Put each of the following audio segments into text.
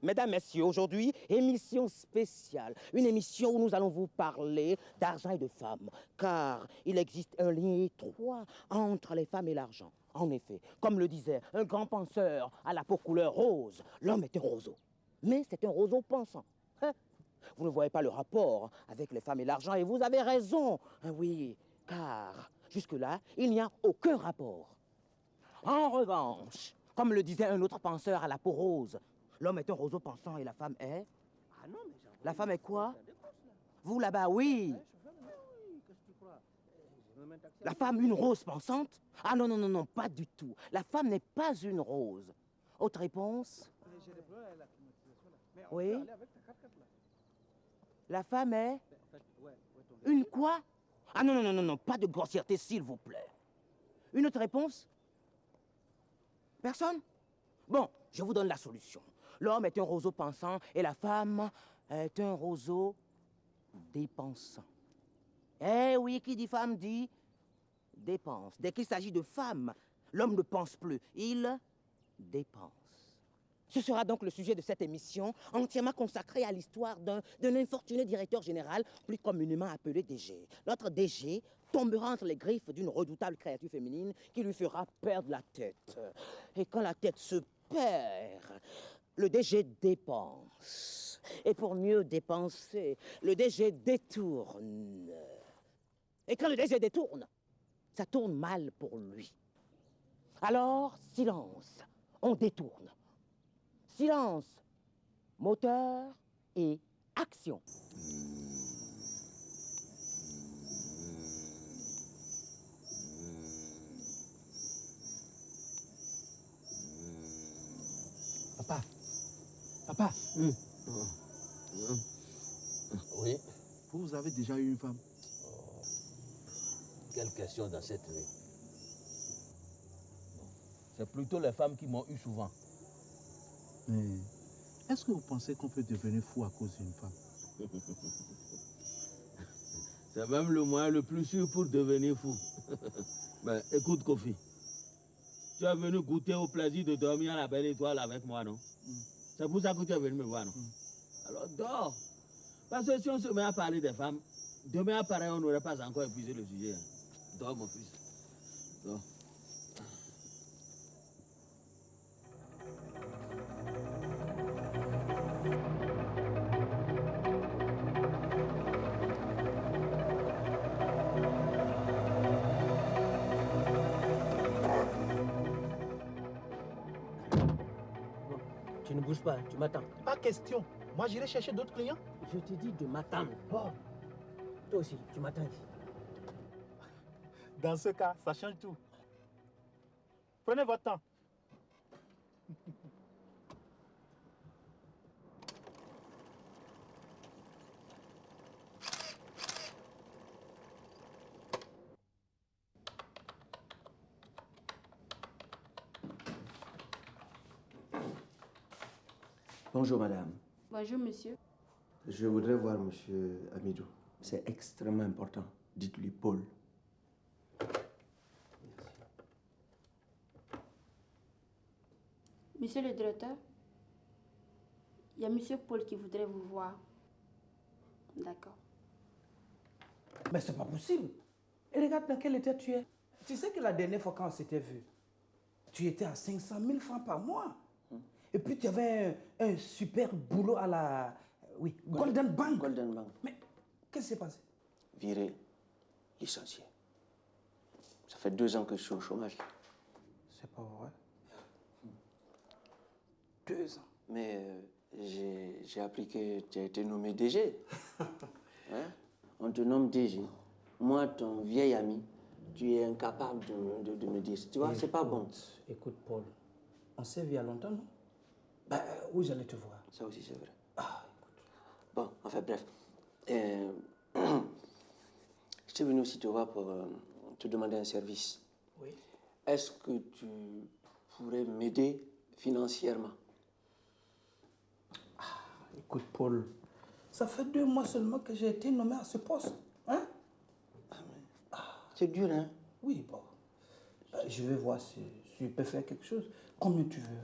Mesdames, Messieurs, aujourd'hui, émission spéciale. Une émission où nous allons vous parler d'argent et de femmes. Car il existe un lien étroit entre les femmes et l'argent. En effet, comme le disait un grand penseur à la peau couleur rose, l'homme est un roseau. Mais c'est un roseau pensant. Hein? Vous ne voyez pas le rapport avec les femmes et l'argent et vous avez raison. Hein, oui, car jusque-là, il n'y a aucun rapport. En revanche, comme le disait un autre penseur à la peau rose, l'homme est un roseau pensant et la femme est... Ah non, mais La femme est quoi? Vous là-bas, oui. Qu'est-ce que tu crois? La femme, une rose pensante? Ah non, non, non, non, pas du tout. La femme n'est pas une rose. Autre réponse? J'ai des problèmes avec la climatisation là. Mais on Oui. peut aller avec ta 4x4 là. La femme est... En fait, ouais, ton Une quoi? Ah non, non, non, non, non, pas de grossièreté, s'il vous plaît. Une autre réponse? Personne? Bon, je vous donne la solution. L'homme est un roseau pensant et la femme est un roseau dépensant. Eh oui, qui dit femme dit dépense. Dès qu'il s'agit de femme, l'homme ne pense plus, il dépense. Ce sera donc le sujet de cette émission, entièrement consacrée à l'histoire d'un infortuné directeur général, plus communément appelé DG. Notre DG tombera entre les griffes d'une redoutable créature féminine qui lui fera perdre la tête. Et quand la tête se perd, le DG dépense. Et pour mieux dépenser, le DG détourne. Et quand le DG détourne, ça tourne mal pour lui. Alors, silence, on détourne. Silence, moteur et action. Papa. Papa. Oui. Vous avez déjà eu une femme? Quelle question dans cette vie? C'est plutôt les femmes qui m'ont eu souvent. Mais est-ce que vous pensez qu'on peut devenir fou à cause d'une femme? C'est même le moyen le plus sûr pour devenir fou. Ben, écoute, Kofi. Tu es venu goûter au plaisir de dormir à la belle étoile avec moi, non? C'est pour ça que tu es venu me voir, non? Alors, dors. Parce que si on se met à parler des femmes, demain, pareil, on n'aurait pas encore épuisé le sujet. Hein. Dors, mon fils. Dors. Tu ne bouges pas, tu m'attends. Pas question. Moi, j'irai chercher d'autres clients. Je te dis de m'attendre. Oh. Toi aussi, tu m'attends ici. Dans ce cas, ça change tout. Prenez votre temps. Bonjour madame, Bonjour, monsieur. je voudrais voir monsieur Amidou. C'est extrêmement important. Dites-lui Paul. Monsieur le directeur, il y a monsieur Paul qui voudrait vous voir. D'accord. Mais c'est pas possible. Et regarde dans quel état tu es. Tu sais que la dernière fois quand on s'était vu, tu étais à 500 000 francs par mois. Et puis tu avais un super boulot à la... Oui, Golden Bank. Golden Bank. Mais qu'est-ce qui s'est passé? Viré, licencié. Ça fait 2 ans que je suis au chômage. C'est pas vrai. 2 ans. Mais j'ai appris que tu as été nommé DG. Hein? On te nomme DG. Moi, ton vieil ami, tu es incapable de me dire. Tu vois, c'est pas bon. Écoute, Paul, on s'est vu il y a longtemps, non? Ben, où j'allais te voir? Ça aussi, c'est vrai. Ah, écoute. Bon, enfin bref. Je suis venu aussi te voir pour te demander un service. Oui. Est-ce que tu pourrais m'aider financièrement? Écoute, Paul, ça fait 2 mois seulement que j'ai été nommé à ce poste. Hein? C'est dur, hein? Oui, bon. Je vais voir si je peux faire quelque chose. Combien tu veux?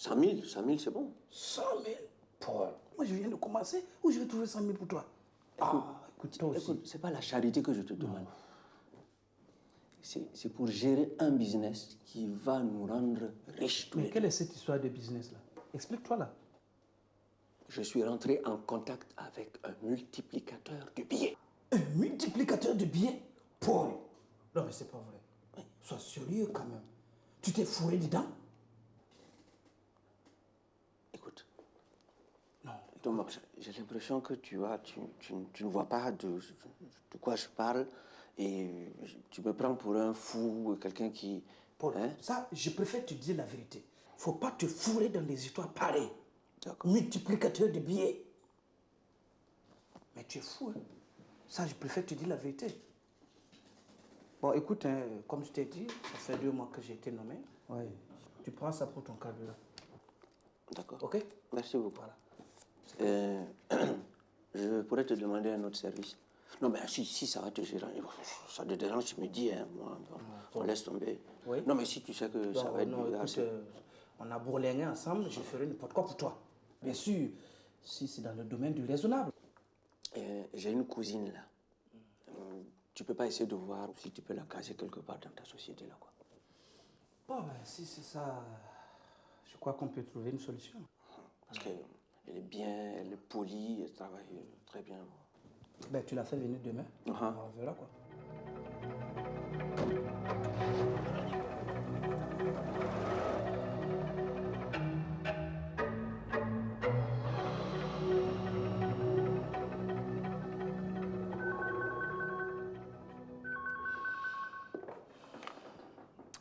100 000, c'est bon. 100 000? Paul, moi je viens de commencer. Où je vais trouver 100 000 pour toi? Écoute, toi aussi. Écoute, c'est pas la charité que je te demande. C'est pour gérer un business qui va nous rendre riches tous les Mais deux. quelle est cette histoire de business là? Explique-toi là. Je suis rentré en contact avec un multiplicateur de billets. Un multiplicateur de billets? Paul! Non mais c'est pas vrai. Sois sérieux quand même. Tu t'es fourré dedans? Écoute. Non. Donc, j'ai l'impression que tu ne vois pas de quoi je parle et tu me prends pour un fou, quelqu'un qui... Paul, Hein? ça, je préfère te dire la vérité. Faut pas te fourrer dans des histoires pareilles. D'accord. Multiplicateur de billets. Mais tu es fou, hein? Ça, je préfère te dire la vérité. Bon, écoute, hein, comme je t'ai dit, ça fait 2 mois que j'ai été nommé. Ouais. Tu prends ça pour ton cadre là. D'accord. Ok? Merci beaucoup. Voilà. Je pourrais te demander un autre service. Non, mais si ça va te déranger, ça te dérange, tu me dis, hein, moi, on laisse tomber. Oui. Non, mais si tu sais que ça va être non, bizarre, écoute, on a bourlingué ensemble, je ferai n'importe quoi pour toi. Bien sûr, si c'est dans le domaine du raisonnable. j'ai une cousine là. Tu peux pas essayer de voir si tu peux la caser quelque part dans ta société là, quoi. Bon, ben, si c'est ça, je crois qu'on peut trouver une solution. Parce qu'elle est bien, elle est polie, elle travaille très bien. Ben, tu la fais venir demain. Uh-huh. On verra quoi.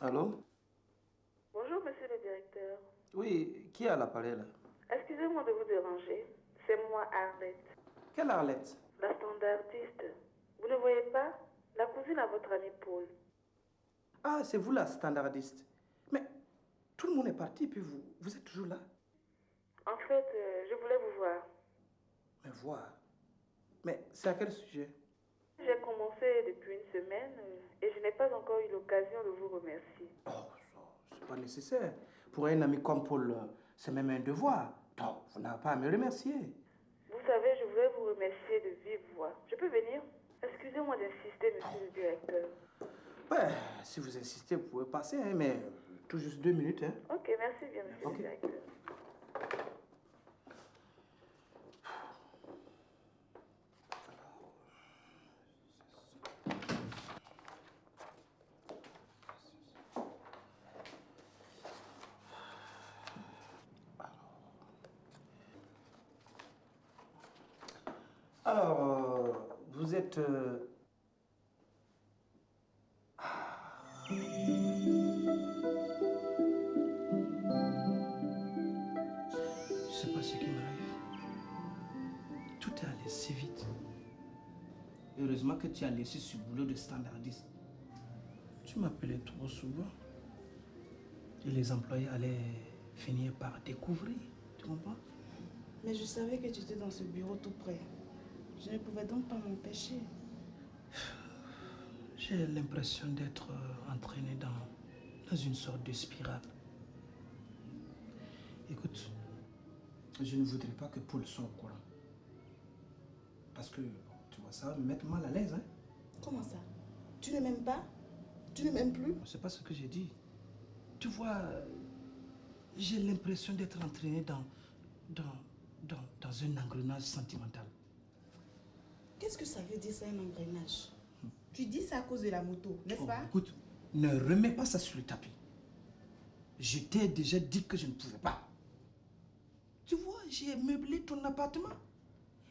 Allô? Bonjour, monsieur le directeur. Oui, qui est à l'appareil là? Excusez-moi de vous déranger. C'est moi, Arlette, Quelle Arlette? la standardiste. Vous ne voyez pas? La cousine à votre ami Paul. Ah, c'est vous la standardiste. Mais tout le monde est parti, puis vous êtes toujours là? En fait, je voulais vous voir. Mais voir. Mais c'est à quel sujet? J'ai commencé depuis une semaine et je n'ai pas encore eu l'occasion de vous remercier. Oh, ça, c'est pas nécessaire. Pour un ami comme Paul, c'est même un devoir. Donc, vous n'avez pas à me remercier. Vous savez, je voulais vous remercier de vive voix. Je peux venir? Excusez-moi d'insister, monsieur le directeur. Ouais, si vous insistez, vous pouvez passer, hein, mais tout juste 2 minutes. Hein. Ok, merci bien, monsieur Ok. le directeur. Alors, vous êtes... Je sais pas ce qui m'arrive. Tout est allé si vite. Heureusement que tu as laissé ce boulot de standardiste. Tu m'appelais trop souvent. Et les employés allaient finir par découvrir. Tu comprends? Mais je savais que tu étais dans ce bureau tout près. Je ne pouvais donc pas m'empêcher. J'ai l'impression d'être entraîné dans une sorte de spirale. Écoute, je ne voudrais pas que Paul soit au courant. Parce que, tu vois, ça va me mettre mal à l'aise, hein? Comment ça? Tu ne m'aimes pas? Tu ne m'aimes plus? C'est pas ce que j'ai dit. Tu vois, j'ai l'impression d'être entraîné dans un engrenage sentimental. Qu'est-ce que ça veut dire, ça, un engrenage? Tu dis ça à cause de la moto, n'est-ce Oh, pas? écoute, ne remets pas ça sur le tapis. Je t'ai déjà dit que je ne pouvais pas. Tu vois, j'ai meublé ton appartement.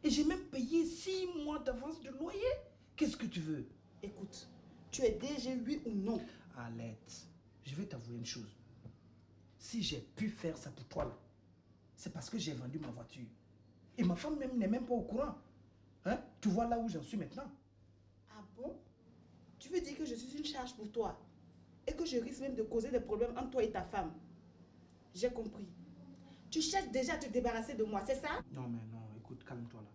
Et j'ai même payé 6 mois d'avance de loyer. Qu'est-ce que tu veux? Écoute, tu es DG, oui ou non? Arlette, je vais t'avouer une chose. Si j'ai pu faire ça pour toi, là, c'est parce que j'ai vendu ma voiture. Et ma femme même n'est même pas au courant. Hein? Tu vois là où j'en suis maintenant. Ah bon? Tu veux dire que je suis une charge pour toi? Et que je risque même de causer des problèmes entre toi et ta femme? J'ai compris. Tu cherches déjà à te débarrasser de moi, c'est ça? Non, mais non, écoute, calme-toi là.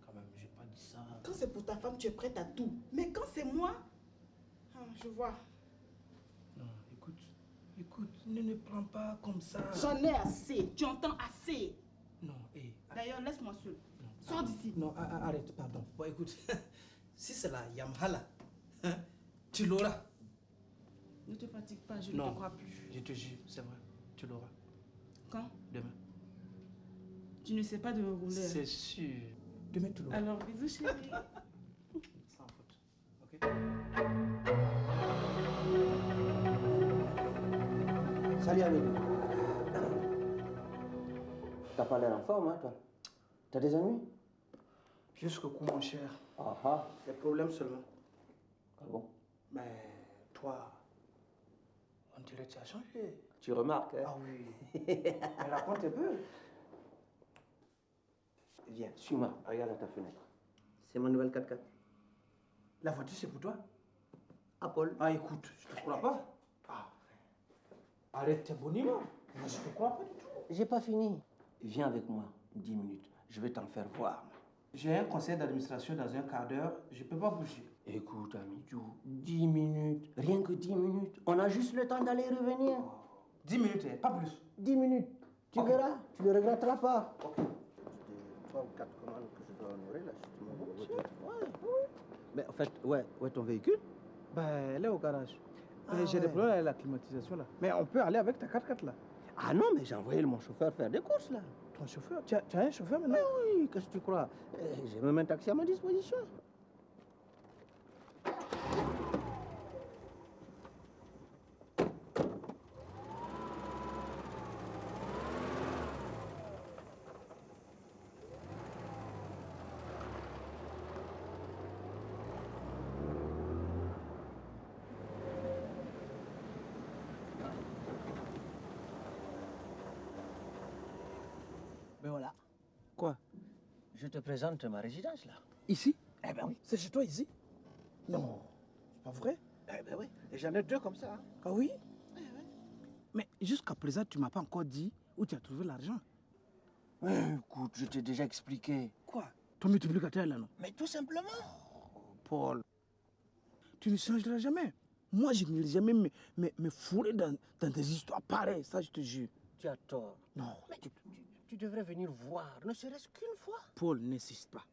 Quand même, j'ai pas dit ça. Quand c'est pour ta femme, tu es prête à tout. Mais quand c'est moi... Ah, je vois. Non, écoute, écoute. Ne prends pas comme ça. J'en ai assez. Tu entends assez. Non, hé. D'ailleurs, laisse-moi seul. Sors d'ici. Non, arrête, pardon. Bon, écoute, si c'est la Yamaha là, hein, tu l'auras. Ne te fatigue pas, je ne te crois plus. Je te jure, c'est vrai, tu l'auras. Quand? Demain. Tu ne sais pas de rouler. C'est sûr. Demain, tu l'auras. Alors, bisous chérie. Sans faute. Ok? Salut Amélie. T'as pas l'air en forme, hein, toi? T'as des ennuis? Jusqu'au cou, mon cher. Ah ah. Des problèmes seulement. Ah bon? Mais toi, on dirait que tu as changé. Tu remarques, hein? Ah oui. Mais raconte un peu. Viens, suis-moi. Regarde à ta fenêtre. C'est ma nouvelle 4x4. La voiture, c'est pour toi? Ah, Paul? Ah, écoute, je te crois pas. Ah. Arrête tes boniments. Moi, je te crois pas du tout. J'ai pas fini. Viens avec moi, 10 minutes. Je vais t'en faire voir. J'ai un conseil d'administration dans un quart d'heure. Je peux pas bouger. Écoute, Amidjou, 10 minutes. Rien que 10 minutes. On a juste le temps d'aller et revenir. 10 minutes, pas plus. 10 minutes. Tu Ok. verras, tu ne regretteras pas. Ok. 3 ou 4 commandes que je dois honorer là, si tu me ouais. Mais en fait, où est ton véhicule? Ben, elle est au garage. Ah, J'ai des ouais. problèmes avec la climatisation là. Mais on peut aller avec ta 4x4 là. Ah non, mais j'ai envoyé mon chauffeur faire des courses là. Ton chauffeur, tu as un chauffeur maintenant? Oui, qu'est-ce que tu crois? J'ai même un taxi à ma disposition. Ben voilà. Quoi? Je te présente ma résidence là. Ici? Eh ben oui. C'est chez toi ici? Non. C'est pas vrai? Eh ben oui. Et j'en ai 2 comme ça. Hein. Ah oui? Mais jusqu'à présent, tu m'as pas encore dit où tu as trouvé l'argent. Écoute, je t'ai déjà expliqué. Quoi? Ton multiplicateur là, non? Mais tout simplement. Paul. Tu ne changeras jamais. Moi, je ne vais jamais me fourrer dans des histoires pareilles, ça je te jure. Tu as tort. Non. Mais tu devrais venir voir, ne serait-ce qu'une fois. Paul, n'insiste pas.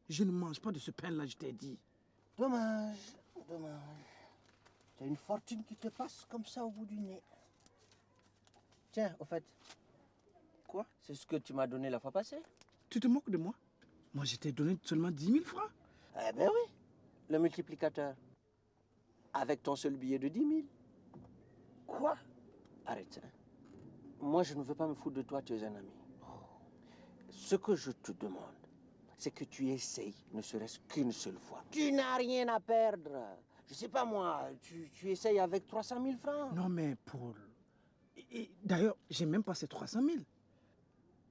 Je ne mange pas de ce pain-là, je t'ai dit. Dommage, dommage. Tu as une fortune qui te passe comme ça au bout du nez. Tiens, au fait. Quoi? C'est ce que tu m'as donné la fois passée. Tu te moques de moi? Moi, je t'ai donné seulement 10 000 francs. Eh ben oui, le multiplicateur. Avec ton seul billet de 10 000. Quoi? Arrête, hein. Moi, je ne veux pas me foutre de toi, tu es un ami. Ce que je te demande, c'est que tu essayes, ne serait-ce qu'une seule fois. Tu n'as rien à perdre. Je sais pas moi, tu essayes avec 300 000 francs. Non, mais Paul. Et d'ailleurs, j'ai même pas ces 300 000.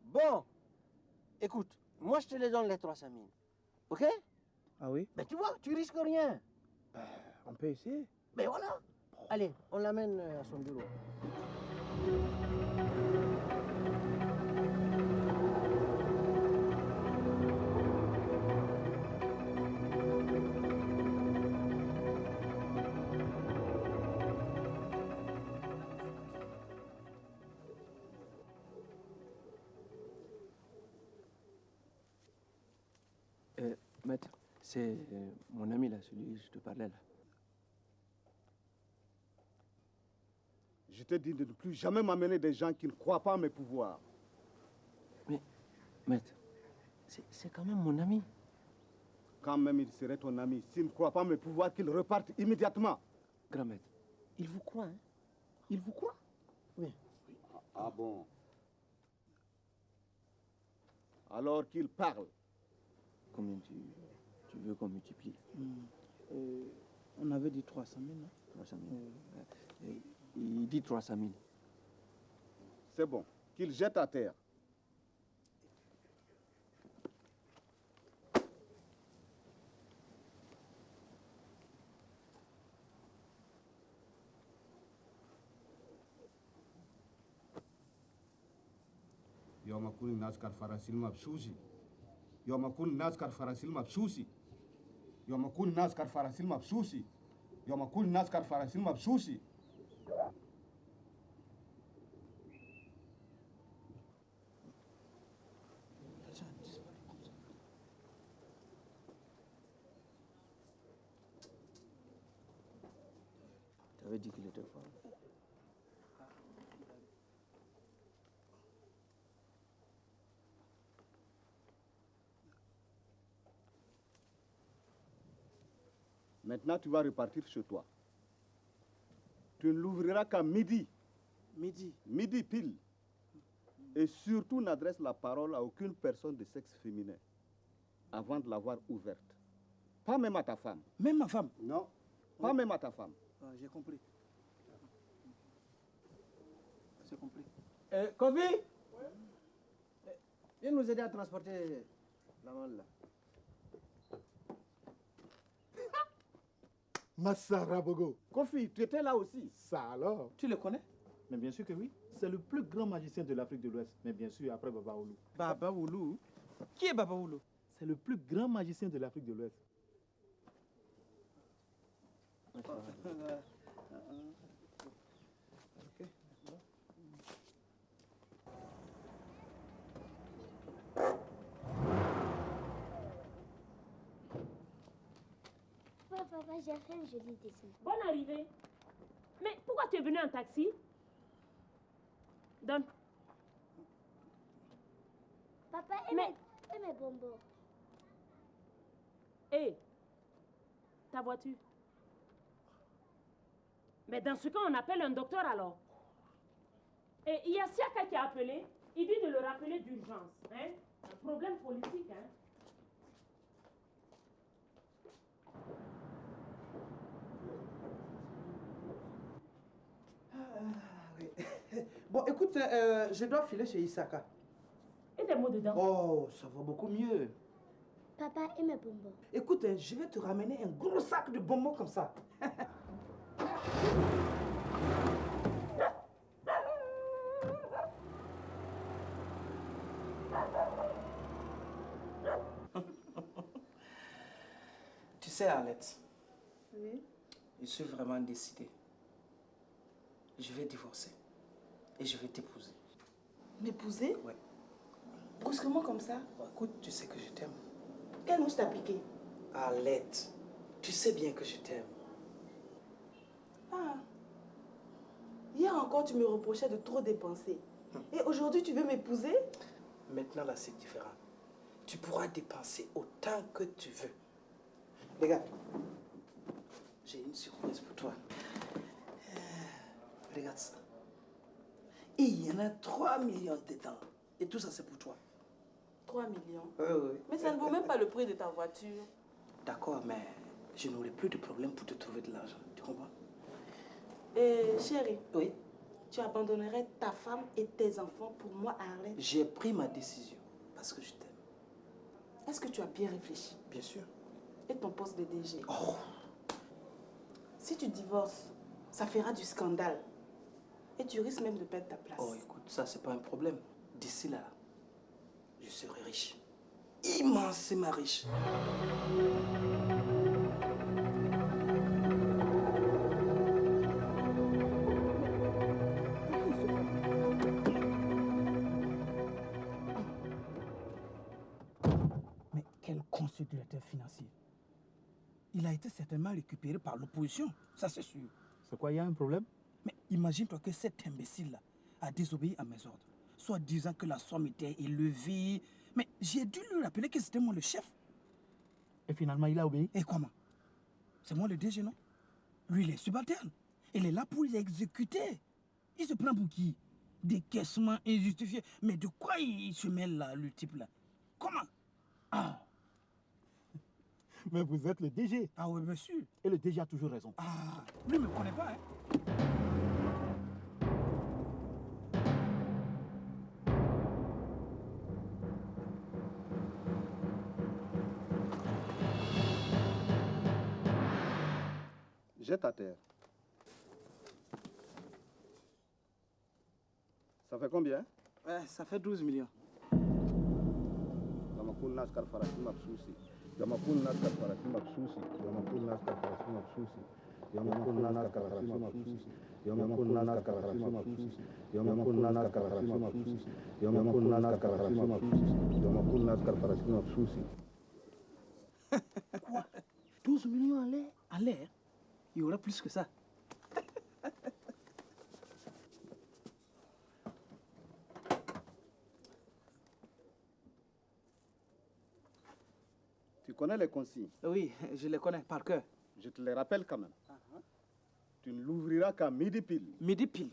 Bon, écoute, moi je te les donne les 300 000. Ok? Ah oui? Ben tu vois, tu risques rien. On peut essayer. Ben voilà. Allez, on l'amène à son bureau. Maître, c'est mon ami là, celui que je te parlais là. Je te dis de ne plus jamais m'amener des gens qui ne croient pas à mes pouvoirs. Mais, maître, c'est quand même mon ami. Quand même il serait ton ami, s'il ne croit pas à mes pouvoirs, qu'il reparte immédiatement. Grand maître, il vous croit, hein? Il vous croit? Oui. Ah bon? Alors qu'il parle. Combien tu veux qu'on multiplie? On avait dit 300 000, non? 300 000. Il dit 300 000. C'est bon, qu'il jette à terre. يوم أكون الناس كالفراسيل مبسوسي يوم أكون الناس كالفراسيل مبسوسي يوم أكون الناس كالفراسيل مبسوسي يوم أكون الناس كالفراسيل مبسوسي avait dit qu'il était fort. Maintenant, tu vas repartir chez toi. Tu ne l'ouvriras qu'à midi. Midi. Midi pile. Et surtout, n'adresse la parole à aucune personne de sexe féminin avant de l'avoir ouverte. Pas même à ta femme. Même ma femme? Non, pas même à ta femme. Ah, j'ai compris. C'est compris. Kofi, viens nous aider à transporter la malle là. Massara Bogo. Kofi, tu étais là aussi. Ça alors? Tu le connais? Mais bien sûr que oui. C'est le plus grand magicien de l'Afrique de l'Ouest. Mais bien sûr, après Baba Oulou. Baba Oulou? Qui est Baba Oulou? C'est le plus grand magicien de l'Afrique de l'Ouest. Papa, j'ai fait un joli dessin. Bonne arrivée. Mais pourquoi tu es venu en taxi? Donne. Papa, et mes bonbons. Hé, ta voiture. Mais dans ce cas, on appelle un docteur alors. Et il y a Siaka qui a appelé. Il dit de le rappeler d'urgence. Hein? Un problème politique, hein? Bon, écoute, je dois filer chez Isaka. Et des mots dedans? Oh, ça va beaucoup mieux. Papa, et mes bonbons. Écoute, je vais te ramener un gros sac de bonbons comme ça. Tu sais, Arlette, Oui. je suis vraiment décidé. Je vais divorcer et je vais t'épouser. M'épouser? Ouais. Brusquement comme ça? Bon, écoute, tu sais que je t'aime. Quelle mouche t'a piqué? Arlette, tu sais bien que je t'aime. Ah. Hier encore, tu me reprochais de trop dépenser. Et aujourd'hui, tu veux m'épouser? Maintenant, là, c'est différent. Tu pourras dépenser autant que tu veux. Regarde, j'ai une surprise pour toi. Regarde ça. Et il y en a 3 millions dedans. Et tout ça, c'est pour toi. 3 millions? Oui. Mais ça ne vaut même pas le prix de ta voiture. D'accord, mais je n'aurai plus de problème pour te trouver de l'argent. Tu comprends? Et chérie, Oui. tu abandonnerais ta femme et tes enfants pour moi, Arlette? J'ai pris ma décision parce que je t'aime. Est-ce que tu as bien réfléchi? Bien sûr. Et ton poste de DG? Oh. Si tu divorces, ça fera du scandale. Et tu risques même de perdre ta place. Oh, écoute, ça, c'est pas un problème. D'ici là, je serai riche. Immensément riche. Mais quel considérateur financier. Il a été certainement récupéré par l'opposition, ça c'est sûr. C'est quoi, il y a un problème? Mais imagine-toi que cet imbécile-là a désobéi à mes ordres, soit disant que la somme était élevée. Mais j'ai dû lui rappeler que c'était moi le chef. Et finalement, il a obéi? Et comment? C'est moi le DG, non? Lui, il est subalterne. Il est là pour l'exécuter. Il se prend pour qui? Décaissement injustifié. Mais de quoi il se mêle là, le type là? Comment? Ah! Mais vous êtes le DG. Ah oui, bien sûr. Et le DG a toujours raison. Ah, lui ne me connaît pas, hein? Jette à terre. Ça fait combien? Ouais, ça fait 12 millions. Yamakun Naskar Farasi Mabsusi. Yamakun Naskar Farasi Mabsusi. Yamakun Naskar Farasi Mabsusi. Yamakun Naskar Farasi Mabsusi. Yamakun Naskar Farasi Mabsusi. Yamakun Naskar Farasi Mabsusi. Yamakun Naskar Farasi Mabsusi. Yamakun Naskar Farasi Mabsusi. Quoi? 12 millions en l'air? En l'air? Il y aura plus que ça. connais les consignes? Oui, je les connais par cœur. Je te les rappelle quand même. Tu ne l'ouvriras qu'à midi pile. Midi pile.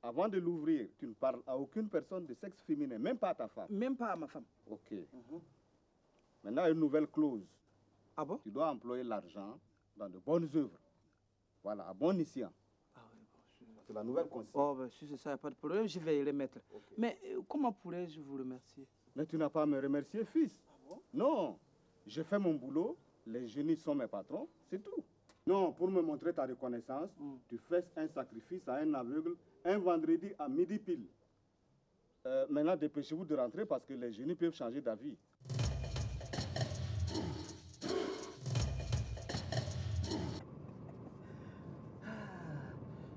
Avant de l'ouvrir, tu ne parles à aucune personne de sexe féminin, même pas à ta femme. Même pas à ma femme. Ok. Maintenant, une nouvelle clause. Ah bon? Tu dois employer l'argent dans de bonnes œuvres. Voilà, à bon escient. C'est la nouvelle consigne. Oh, ben, si c'est ça, il n'y a pas de problème, je vais y les mettre. Okay. Mais comment pourrais-je vous remercier? Mais tu n'as pas à me remercier, fils. Ah bon? Non, j'ai fait mon boulot, les génies sont mes patrons, c'est tout. Non, pour me montrer ta reconnaissance, tu fais un sacrifice à un aveugle un vendredi à midi pile. Maintenant, dépêchez-vous de rentrer parce que les génies peuvent changer d'avis.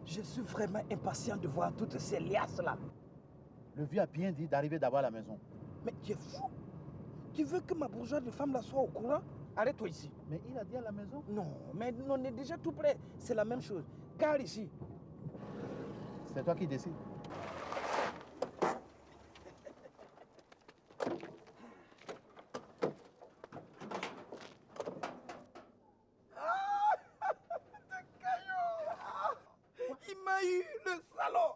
Je suis vraiment impatient de voir toutes ces liasses-là. Le vieux a bien dit d'arriver d'abord à la maison. Mais tu es fou. Tu veux que ma bourgeoise de femme là soit au courant? Arrête-toi ici. Mais il a dit à la maison? Non, mais on est déjà tout près. C'est la même chose. Car ici. C'est toi qui décides. Il m'a eu, le salaud.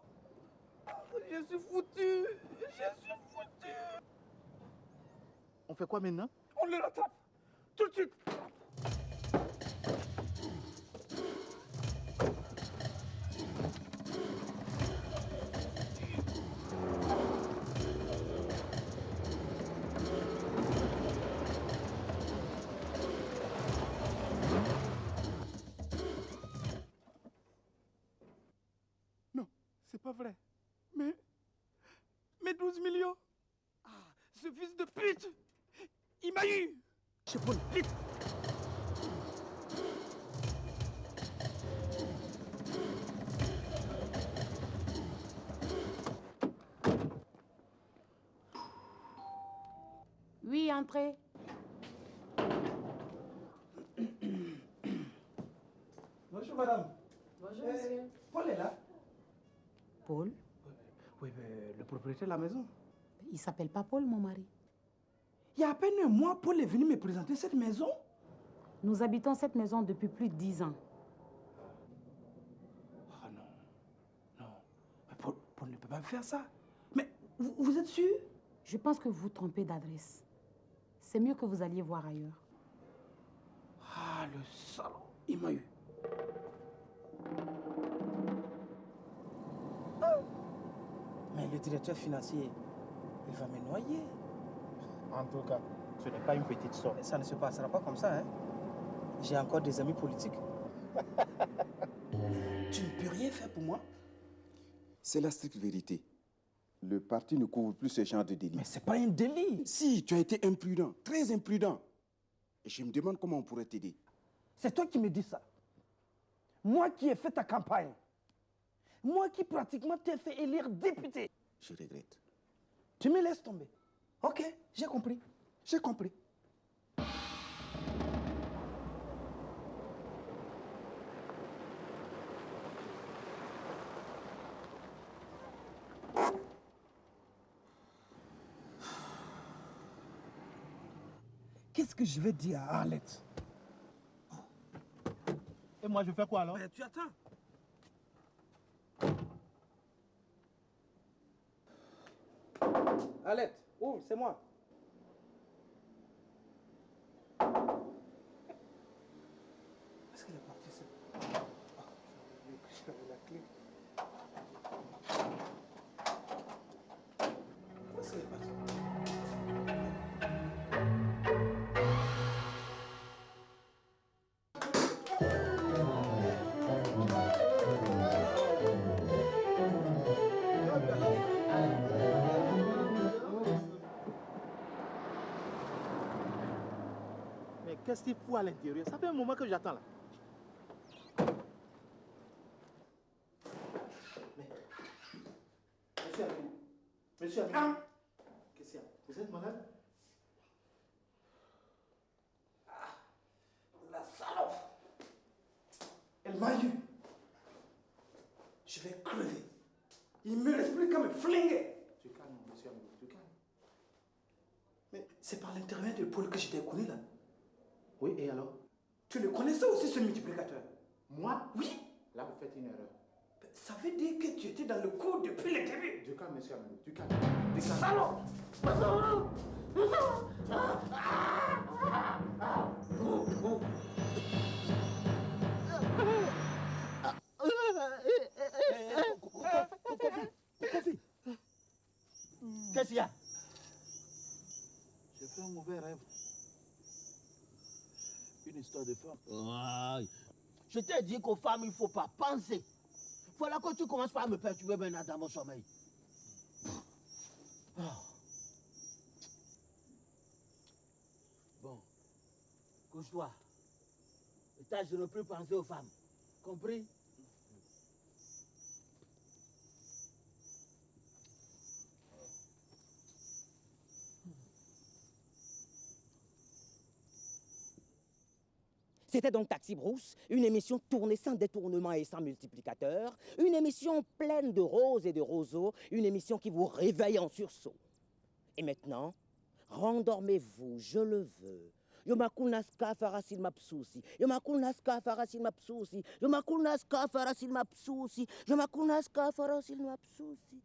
Je suis foutu. Je suis foutu. On fait quoi maintenant? On le rattrape. Tout de suite. Non, c'est pas vrai. Mais 12 millions. Ah, ce fils de pute. Il m'a eu. Je prends vite. Oui, entrez. Bonjour, madame. Bonjour, monsieur. Paul est là? Paul? Oui, mais le propriétaire de la maison. Il s'appelle pas Paul, mon mari. Il y a à peine un mois, Paul est venu me présenter cette maison. Nous habitons cette maison depuis plus de 10 ans. Ah non, non. Mais Paul ne peut pas me faire ça. Mais vous êtes sûr? Je pense que vous vous trompez d'adresse. C'est mieux que vous alliez voir ailleurs. Ah, le salaud, il m'a eu. Mais le directeur financier, il va me noyer. En tout cas, ce n'est pas une petite somme. Ça ne se passera pas comme ça, hein. J'ai encore des amis politiques. Tu ne peux rien faire pour moi? C'est la stricte vérité. Le parti ne couvre plus ce genre de délit. Mais c'est pas un délit. Si, tu as été imprudent, très imprudent. Et je me demande comment on pourrait t'aider. C'est toi qui me dis ça. Moi qui ai fait ta campagne. Moi qui pratiquement t'ai fait élire député. Je regrette. Tu me laisses tomber. Ok, j'ai compris. J'ai compris. Qu'est-ce que je vais dire à Arlette? Et moi, je fais quoi alors? Tu attends. Arlette, ouvre, c'est moi. Est-ce qu'elle est partie, ça? J'avais la clé. Est-ce qu'elle est partie? Mais qu'est-ce qu'il fout à l'intérieur? Ça fait un moment que j'attends là. Monsieur Ami. Monsieur Ami. Qu'est-ce qu'il y a? Vous êtes malade? Ah, la salope! Elle m'a eu. Je vais crever. Il me reste plus qu'à me flinguer. Tu calmes, monsieur Ami, tu calmes. Mais c'est par l'intermédiaire de Paul que je t'ai connu là. Oui, et alors? Tu le connaissais aussi, ce multiplicateur? Moi? Oui. Là, vous faites une erreur. Ça veut dire que tu étais dans le coup depuis le début. Du calme, monsieur Amadou. Du calme. Salaud! Qu'est-ce qu'il y a? J'ai fait un mauvais rêve. Une histoire de femme. Ouais. Je t'ai dit qu'aux femmes, il ne faut pas penser. Voilà que tu commences par me perturber maintenant dans mon sommeil. Oh. Bon, couche-toi. Et tâche de ne plus penser aux femmes. Compris? C'était donc Taxi Brousse, une émission tournée sans détournement et sans multiplicateur, une émission pleine de roses et de roseaux, une émission qui vous réveille en sursaut. Et maintenant, rendormez-vous, je le veux. Yomakunaska farasil mapsusi, Yomakunaska farasil mapsusi, Yomakunaska farasil mapsusi, Yomakunaska farasil mapsusi.